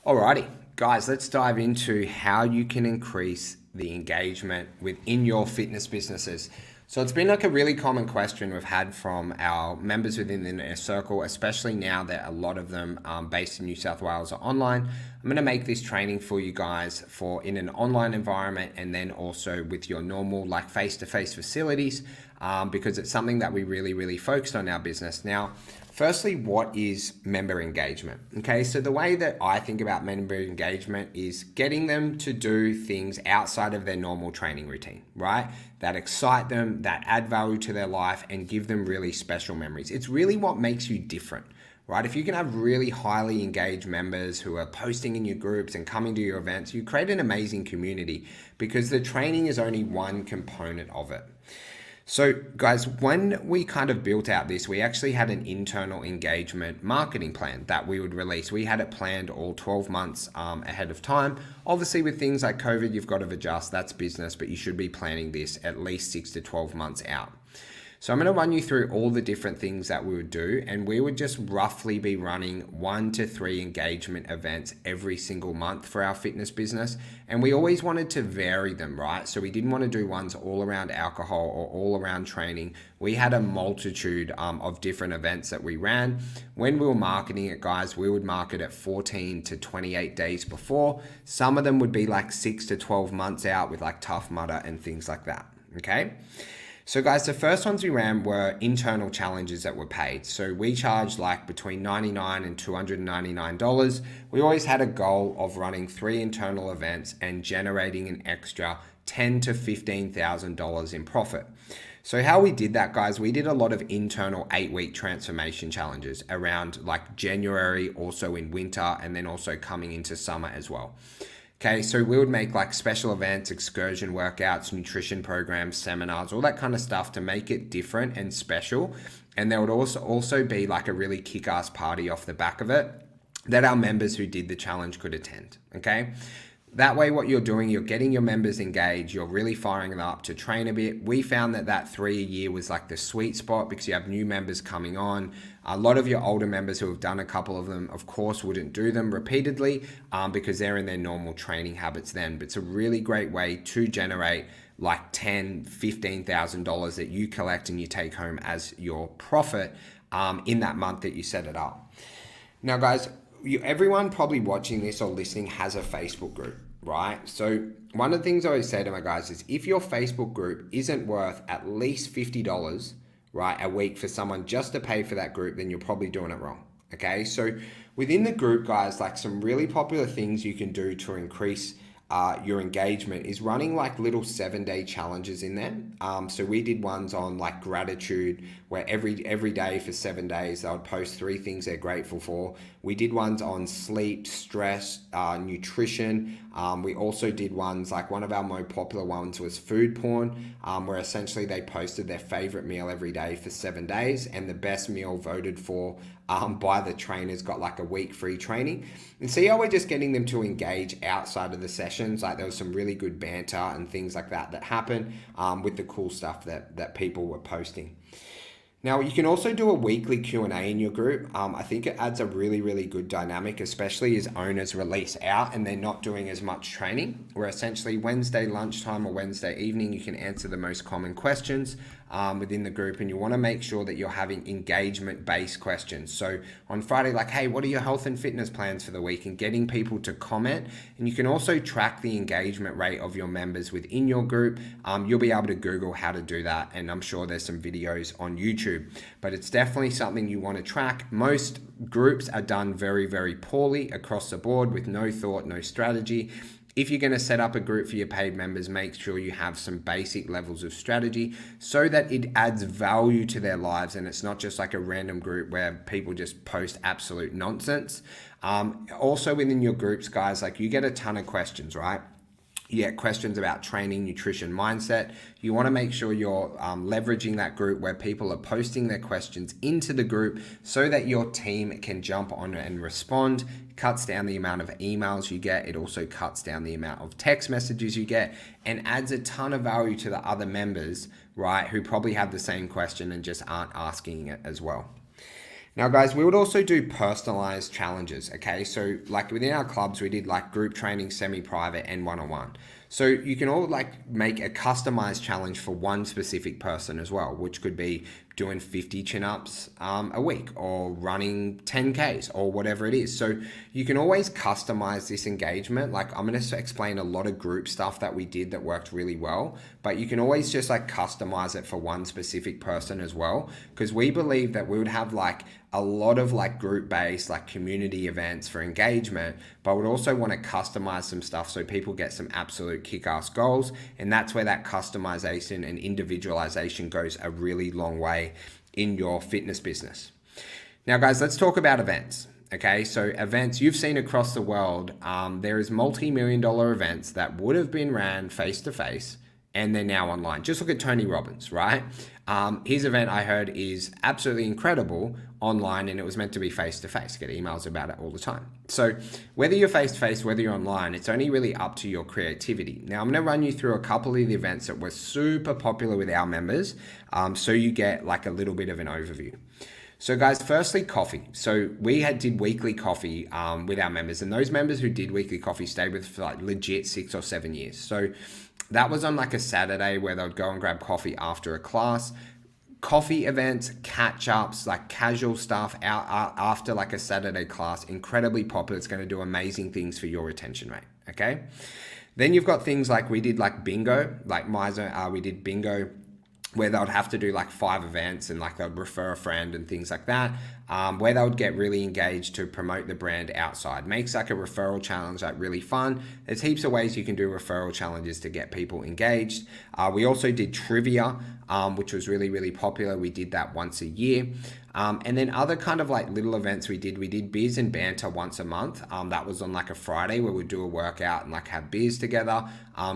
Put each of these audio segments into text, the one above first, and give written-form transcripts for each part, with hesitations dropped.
Alrighty, guys, let's dive into how you can increase the engagement within your fitness businesses. So it's been like a really common question we've had from our members within the inner circle, especially now that a lot of them based in New South Wales are online. I'm going to make this training for you guys for in an online environment and then also with your normal like face-to-face facilities because it's something that we really focused on in our business. Now, firstly, what is member engagement? Okay, so the way that I think about member engagement is getting them to do things outside of their normal training routine, right? That excite them, that add value to their life and give them really special memories. It's really what makes you different, right? If you can have really highly engaged members who are posting in your groups and coming to your events, you create an amazing community because the training is only one component of it. So guys, when we kind of built out this, we actually had an internal engagement marketing plan that we would release. We had it planned all 12 months ahead of time. Obviously with things like COVID, you've got to adjust, that's business, but you should be planning this at least 6 to 12 months out. So I'm going to run you through all the different things that we would do, and we would just roughly be running 1 to 3 engagement events every single month for our fitness business. And we always wanted to vary them, right? So we didn't want to do ones all around alcohol or all around training. We had a multitude of different events that we ran. When we were marketing it, guys, we would market it 14 to 28 days before. Some of them would be like 6 to 12 months out with like Tough Mudder and things like that, okay? So guys, the first ones we ran were internal challenges that were paid. So we charged like between $99 and $299. We always had a goal of running 3 internal events and generating an extra $10,000 to $15,000 in profit. So how we did that, guys, we did a lot of internal 8-week transformation challenges around like January, also in winter, and then also coming into summer as well. Okay, so we would make like special events, excursion workouts, nutrition programs, seminars, all that kind of stuff to make it different and special. And there would also be like a really kick-ass party off the back of it that our members who did the challenge could attend, okay? That way, what you're doing, you're getting your members engaged, you're really firing them up to train a bit. We found that 3 a year was like the sweet spot because you have new members coming on. A lot of your older members who have done a couple of them, of course, wouldn't do them repeatedly because they're in their normal training habits then. But it's a really great way to generate like $10,000, $15,000 that you collect and you take home as your profit in that month that you set it up. Now, guys, everyone probably watching this or listening has a Facebook group, right? So one of the things I always say to my guys is if your Facebook group isn't worth at least $50, right, a week for someone just to pay for that group, then you're probably doing it wrong, okay? So within the group, guys, like some really popular things you can do to increase your engagement is running like little 7-day challenges in there. So we did ones on like gratitude where every day for 7 days they would post 3 things they're grateful for. We did ones on sleep, stress, nutrition. We also did ones like one of our most popular ones was food porn, where essentially they posted their favorite meal every day for 7 days, and the best meal voted for by the trainers got like a week free training. And see how we're just getting them to engage outside of the sessions. Like there was some really good banter and things like that happened with the cool stuff that people were posting. Now, you can also do a weekly Q&A in your group. I think it adds a really good dynamic, especially as owners release out and they're not doing as much training, where essentially Wednesday lunchtime or Wednesday evening, you can answer the most common questions within the group, and you want to make sure that you're having engagement-based questions. So on Friday, like, hey, what are your health and fitness plans for the week? And getting people to comment. And you can also track the engagement rate of your members within your group. You'll be able to Google how to do that, and I'm sure there's some videos on YouTube. But it's definitely something you want to track. Most groups are done very poorly across the board with no thought, no strategy. If you're going to set up a group for your paid members, make sure you have some basic levels of strategy so that it adds value to their lives and it's not just like a random group where people just post absolute nonsense. Also within your groups, guys, like you get a ton of questions, right? You get questions about training, nutrition, mindset. You want to make sure you're leveraging that group where people are posting their questions into the group so that your team can jump on and respond. It cuts down the amount of emails you get. It also cuts down the amount of text messages you get and adds a ton of value to the other members, right, who probably have the same question and just aren't asking it as well. Now, guys, we would also do personalized challenges. Okay, so like within our clubs, we did like group training, semi-private, and one-on-one. So you can all like make a customized challenge for one specific person as well, which could be doing 50 chin-ups a week or running 10Ks or whatever it is. So you can always customize this engagement. Like I'm going to explain a lot of group stuff that we did that worked really well, but you can always just like customize it for one specific person as well. Because we believe that we would have like a lot of like group-based like community events for engagement, but would also want to customize some stuff so people get some absolute kick-ass goals. And that's where that customization and individualization goes a really long way in your fitness business. Now, guys, let's talk about events. Okay, so events you've seen across the world, there is multi-million-dollar events that would have been ran face-to-face and they're now online. Just look at Tony Robbins, right? His event I heard is absolutely incredible online, and it was meant to be face-to-face. Get emails about it all the time. So whether you're face-to-face, whether you're online, it's only really up to your creativity. Now I'm gonna run you through a couple of the events that were super popular with our members, so you get like a little bit of an overview. So guys, firstly, coffee. So we did weekly coffee with our members, and those members who did weekly coffee stayed with for like legit 6 or 7 years. So that was on like a Saturday where they would go and grab coffee after a class. Coffee events, catch-ups, like casual stuff out after like a Saturday class, incredibly popular. It's going to do amazing things for your retention rate, okay? Then you've got things like we did like bingo, like Mizo, we did bingo where they would have to do like 5 events and like they would refer a friend and things like that, where they would get really engaged to promote the brand outside. Makes like a referral challenge like really fun. There's heaps of ways you can do referral challenges to get people engaged. We also did trivia, which was really, really popular. We did that once a year. And then other kind of like little events we did beers and banter once a month. That was on like a Friday where we'd do a workout and like have beers together.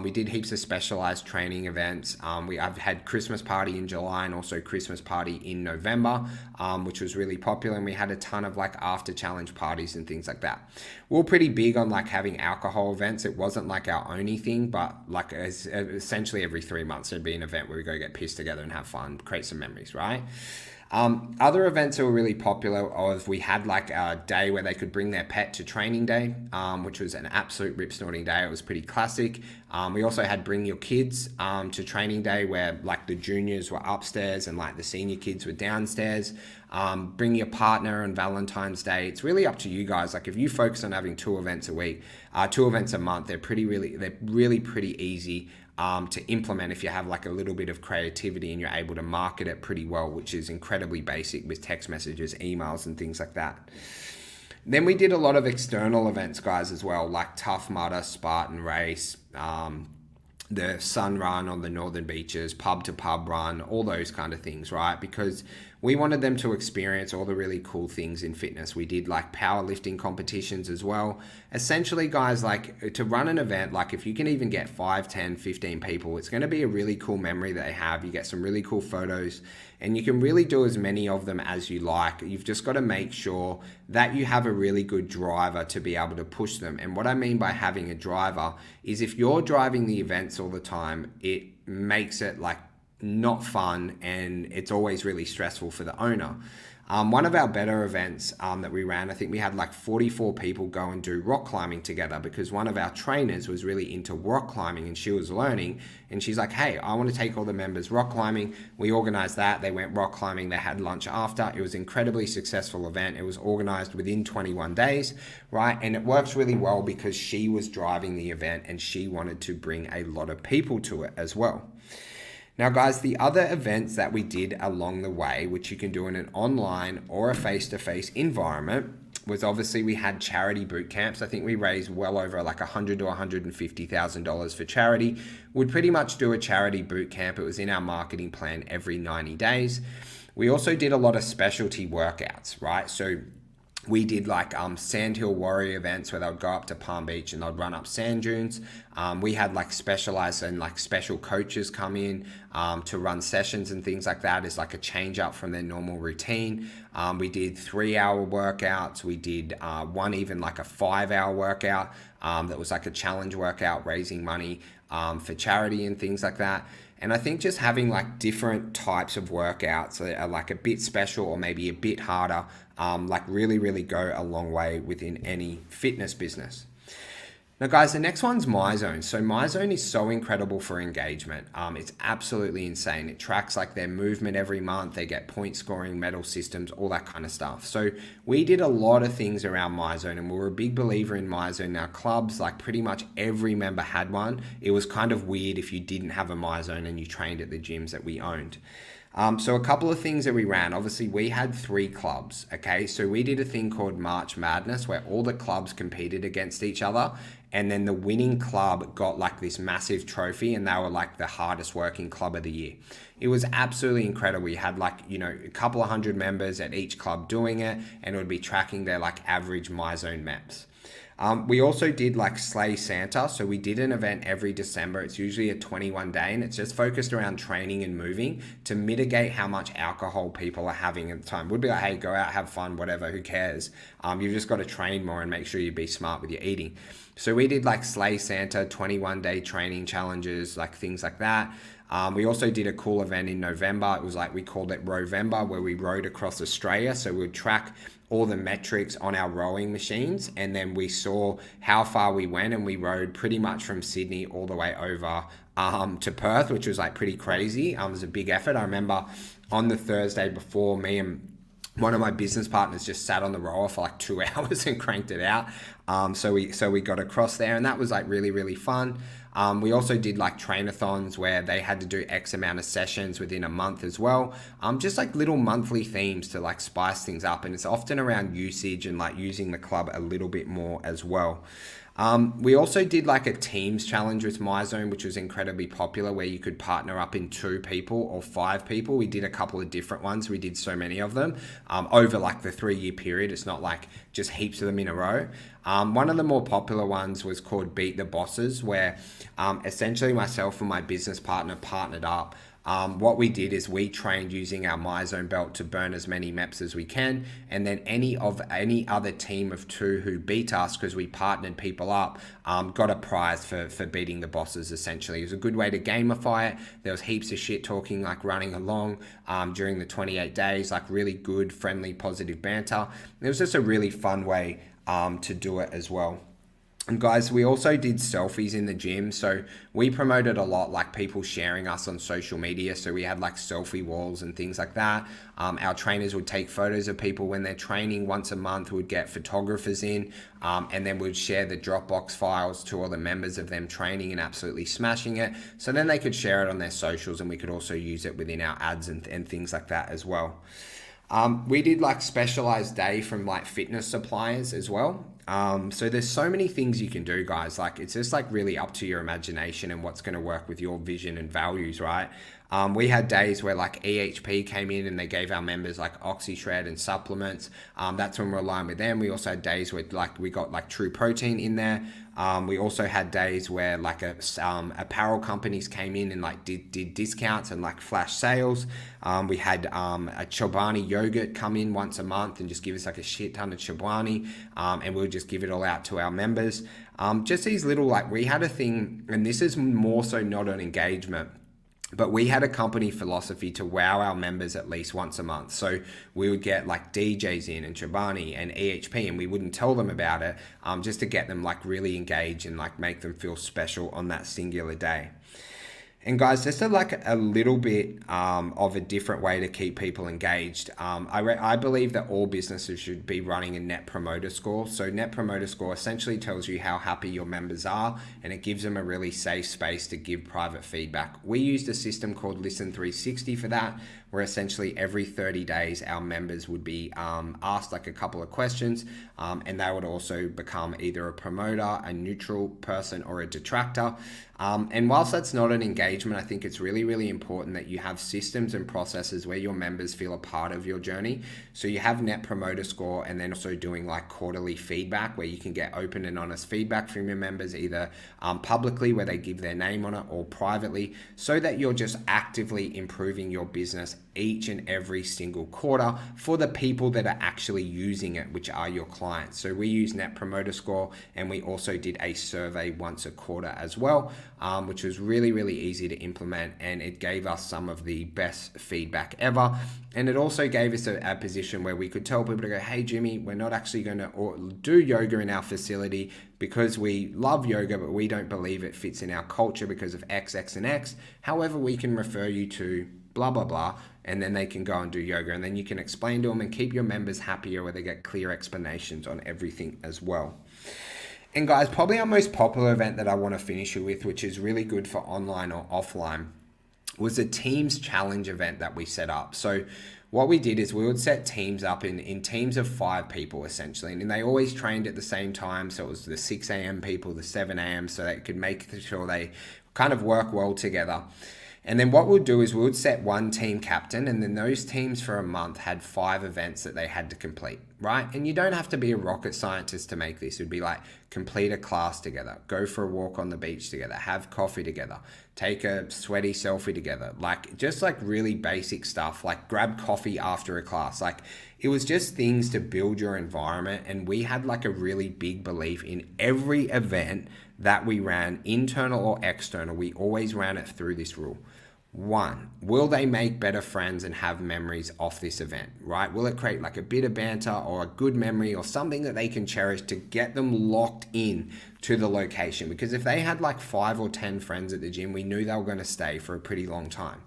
We did heaps of specialized training events. I've had Christmas party in July and also Christmas party in November, which was really popular. And we had a ton of like after challenge parties and things like that. We were pretty big on like having alcohol events. It wasn't like our only thing, but like essentially every 3 months there'd be an event where we go get pissed together and have fun, create some memories, right? Other events that were really popular was we had like a day where they could bring their pet to training day, which was an absolute rip snorting day. It was pretty classic. We also had bring your kids to training day where like the juniors were upstairs and like the senior kids were downstairs. Bring your partner on Valentine's Day. It's really up to you guys. Like if you focus on having 2 events a week, 2 events a month, they're really pretty easy to implement if you have like a little bit of creativity and you're able to market it pretty well, which is incredibly basic with text messages, emails, and things like that. Then we did a lot of external events, guys, as well, like Tough Mudder, Spartan Race, the Sun Run on the Northern Beaches, pub to pub run, all those kind of things, right? Because we wanted them to experience all the really cool things in fitness. We did like powerlifting competitions as well. Essentially, guys, like to run an event, like if you can even get 5, 10, 15 people, it's going to be a really cool memory that they have. You get some really cool photos and you can really do as many of them as you like. You've just got to make sure that you have a really good driver to be able to push them. And what I mean by having a driver is if you're driving the events all the time, it makes it like not fun and it's always really stressful for the owner. One of our better events that we ran, I think we had like 44 people go and do rock climbing together because one of our trainers was really into rock climbing and she was learning and she's like, hey, I want to take all the members rock climbing. We organized that. They went rock climbing. They had lunch after. It was an incredibly successful event. It was organized within 21 days, right? And it works really well because she was driving the event and she wanted to bring a lot of people to it as well. Now, guys, the other events that we did along the way, which you can do in an online or a face-to-face environment, was obviously we had charity boot camps. I think we raised well over like $100,000 to $150,000 for charity. We'd pretty much do a charity boot camp. It was in our marketing plan every 90 days. We also did a lot of specialty workouts, right? So we did like Sandhill Warrior events where they would go up to Palm Beach and they'd run up sand dunes. We had like specialized and like special coaches come in to run sessions and things like that as like a change up from their normal routine. We did 3-hour workouts. We did one even like a 5-hour workout that was like a challenge workout raising money for charity and things like that. And I think just having like different types of workouts that are like a bit special or maybe a bit harder, like really go a long way within any fitness business. Now, guys, the next one's MyZone. So MyZone is so incredible for engagement. It's absolutely insane. It tracks like their movement every month. They get point scoring, medal systems, all that kind of stuff. So we did a lot of things around MyZone, and we were a big believer in MyZone. Now, clubs, like pretty much every member had one. It was kind of weird if you didn't have a MyZone and you trained at the gyms that we owned. So a couple of things that we ran, obviously we had 3 clubs, okay? So we did a thing called March Madness where all the clubs competed against each other, and then the winning club got like this massive trophy, and they were like the hardest working club of the year. It was absolutely incredible. We had like, you know, a couple of hundred members at each club doing it, and it would be tracking their like average MyZone maps. We also did like Slay Santa. So we did an event every December. It's usually a 21 day, and it's just focused around training and moving to mitigate how much alcohol people are having at the time. We'd be like, hey, go out, have fun, whatever, who cares? You've just got to train more and make sure you be smart with your eating. So we did like Slay Santa, 21 day training challenges, like things like that. We also did a cool event in November. It was like, we called it Rowvember, where we rode across Australia. So we'd track all the metrics on our rowing machines, and then we saw how far we went, and we rode pretty much from Sydney all the way over to Perth, which was like pretty crazy. It was a big effort. I remember on the Thursday before, me and one of my business partners just sat on the rower for like 2 hours and cranked it out. So we got across there, and that was like really fun. We also did like trainathons where they had to do X amount of sessions within a month as well. Just like little monthly themes to like spice things up, and it's often around usage and like using the club a little bit more as well. We also did like a teams challenge with MyZone, which was incredibly popular, where you could partner up in 2 people or 5 people. We did a couple of different ones. We did so many of them over like the 3-year period. It's not like just heaps of them in a row. One of the more popular ones was called Beat the Bosses, where essentially myself and my business partner partnered up. What we did is we trained using our MyZone belt to burn as many MEPs as we can, and then any other team of 2 who beat us, because we partnered people up, got a prize for beating the bosses. Essentially, it was a good way to gamify it. There was heaps of shit talking like running along during the 28 days, like really good, friendly, positive banter. It was just a really fun way to do it as well. And guys, we also did selfies in the gym. So we promoted a lot, like people sharing us on social media. So we had like selfie walls and things like that. Our trainers would take photos of people when they're training. Once a month, we'd get photographers in, and then we'd share the Dropbox files to all the members of them training and absolutely smashing it. So then they could share it on their socials, and we could also use it within our ads and things like that as well. We did like specialized day from like fitness suppliers as well. So there's so many things you can do, guys. Like, it's just like really up to your imagination and what's going to work with your vision and values, right? We had days where like EHP came in and they gave our members like OxyShred and supplements. That's when we're aligned with them. We also had days where like we got like True Protein in there. We also had days where like apparel companies came in and like did discounts and like flash sales. We had a Chobani yogurt come in once a month and just give us like a shit ton of Chobani, and we'll just give it all out to our members. Just these little, like, we had a thing, and this is more so not an engagement, but we had a company philosophy to wow our members at least once a month. So we would get like DJs in and Chobani and EHP, and we wouldn't tell them about it, just to get them like really engaged and like make them feel special on that singular day. And guys, just a little bit of a different way to keep people engaged. I believe that all businesses should be running a Net Promoter Score. So Net Promoter Score essentially tells you how happy your members are, and it gives them a really safe space to give private feedback. We used a system called Listen 360 for that, where essentially every 30 days our members would be asked like a couple of questions, and they would also become either a promoter, a neutral person, or a detractor. And whilst that's not an engagement, I think it's really, really important that you have systems and processes where your members feel a part of your journey. So you have Net Promoter Score, and then also doing like quarterly feedback where you can get open and honest feedback from your members, either publicly where they give their name on it, or privately, so that you're just actively improving your business each and every single quarter for the people that are actually using it, which are your clients. So we use Net Promoter Score, and we also did a survey once a quarter as well, which was really, really easy to implement, and it gave us some of the best feedback ever. And it also gave us a position where we could tell people to go, hey Jimmy, we're not actually going to do yoga in our facility because we love yoga, but we don't believe it fits in our culture because of X, X, and X. However, we can refer you to blah, blah, blah, and then they can go and do yoga. And then you can explain to them and keep your members happier where they get clear explanations on everything as well. And guys, probably our most popular event that I want to finish you with, which is really good for online or offline, was a Teams challenge event that we set up. So what we did is we would set teams up in teams of 5 people essentially, and they always trained at the same time. So it was the 6 a.m. people, the 7 a.m. so they could make sure they kind of work well together. And then what we'll do is we would set one team captain, and then those teams for a month had 5 events that they had to complete, right? And you don't have to be a rocket scientist to make this. It would be like complete a class together, go for a walk on the beach together, have coffee together, take a sweaty selfie together, like just like really basic stuff, like grab coffee after a class. Like it was just things to build your environment. And we had like a really big belief in every event that we ran, internal or external, we always ran it through this rule. 1, will they make better friends and have memories off this event, right? Will it create like a bit of banter or a good memory or something that they can cherish to get them locked in to the location? Because if they had like 5 or 10 friends at the gym, we knew they were going to stay for a pretty long time,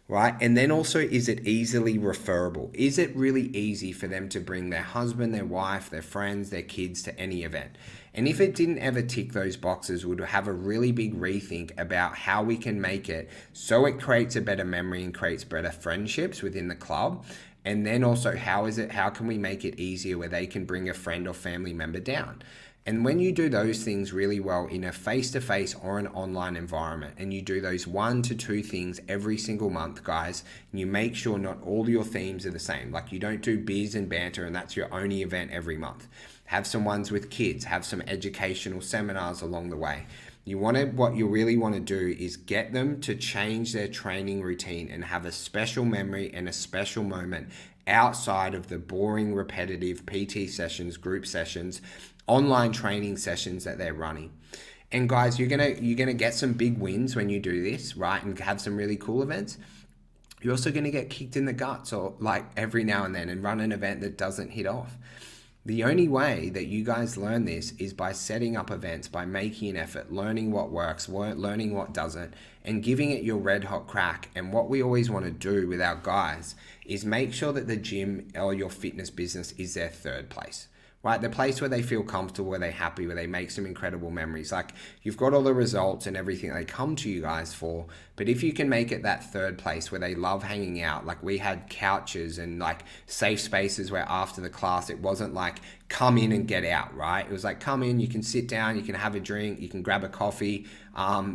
right? And then also, is it easily referable? Is it really easy for them to bring their husband, their wife, their friends, their kids to any event? And if it didn't ever tick those boxes, we'd have a really big rethink about how we can make it so it creates a better memory and creates better friendships within the club. And then also, how can we make it easier where they can bring a friend or family member down? And when you do those things really well in a face-to-face or an online environment, and you do those 1 to 2 things every single month, guys, and you make sure not all your themes are the same. Like you don't do beers and banter and that's your only event every month. Have some ones with kids, have some educational seminars along the way. What you really want to do is get them to change their training routine and have a special memory and a special moment outside of the boring, repetitive PT sessions, group sessions, online training sessions that they're running. And guys, you're gonna get some big wins when you do this, right? And have some really cool events. You're also gonna get kicked in the guts or like every now and then and run an event that doesn't hit off. The only way that you guys learn this is by setting up events, by making an effort, learning what works, learning what doesn't, and giving it your red hot crack. And what we always want to do with our guys is make sure that the gym or your fitness business is their third place. Right, the place where they feel comfortable, where they're happy, where they make some incredible memories. Like you've got all the results and everything they come to you guys for, but if you can make it that third place where they love hanging out, like we had couches and like safe spaces where after the class, it wasn't like come in and get out, right? It was like come in, you can sit down, you can have a drink, you can grab a coffee,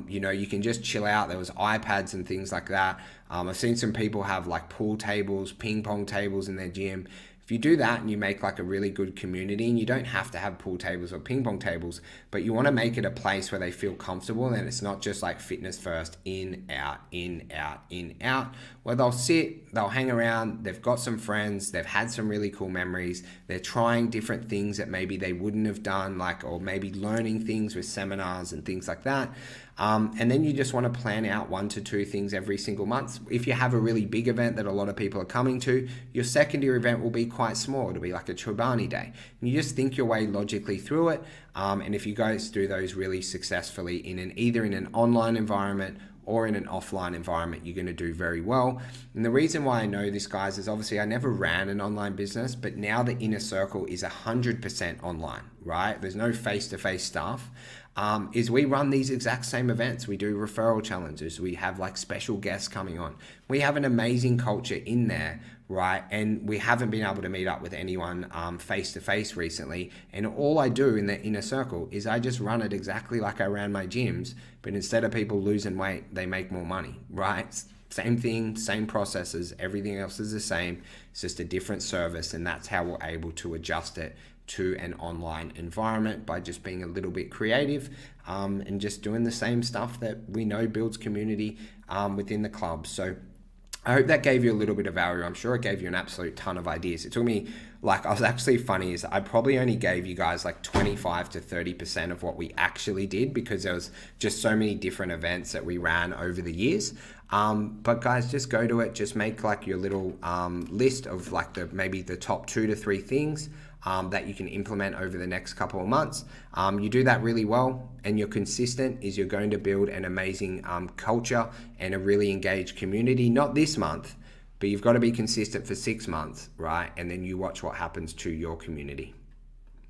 you can just chill out. There was iPads and things like that. I've seen some people have like pool tables, ping pong tables in their gym. If you do that and you make like a really good community, and you don't have to have pool tables or ping pong tables, but you want to make it a place where they feel comfortable, and it's not just like fitness first, in, out, in, out, in, out, where they'll sit, they'll hang around, they've got some friends, they've had some really cool memories, they're trying different things that maybe they wouldn't have done, or maybe learning things with seminars and things like that. And then you just want to plan out 1 to 2 things every single month. If you have a really big event that a lot of people are coming to, your secondary event will be quite small. It'll be like a Chobani day. And you just think your way logically through it. And if you guys do those really successfully in either in an online environment or in an offline environment, you're going to do very well. And the reason why I know this, guys, is obviously I never ran an online business, but now the Inner Circle is 100% online, right? There's no face-to-face stuff. Is we run these exact same events. We do referral challenges. We have like special guests coming on. We have an amazing culture in there, right? And we haven't been able to meet up with anyone face-to-face recently. And all I do in the Inner Circle is I just run it exactly like I ran my gyms, but instead of people losing weight, they make more money, right? Same thing, same processes, everything else is the same. It's just a different service, and that's how we're able to adjust it to an online environment by just being a little bit creative and just doing the same stuff that we know builds community within the club. So I hope that gave you a little bit of value. I'm sure it gave you an absolute ton of ideas. It took me, like, I was actually funny is I probably only gave you guys like 25 to 30% of what we actually did, because there was just so many different events that we ran over the years. But guys, just go to it. Just make like your little list of like maybe the top 2 to 3 things that you can implement over the next couple of months. You do that really well and you're consistent, is you're going to build an amazing culture and a really engaged community. Not this month, but you've got to be consistent for 6 months, right? And then you watch what happens to your community.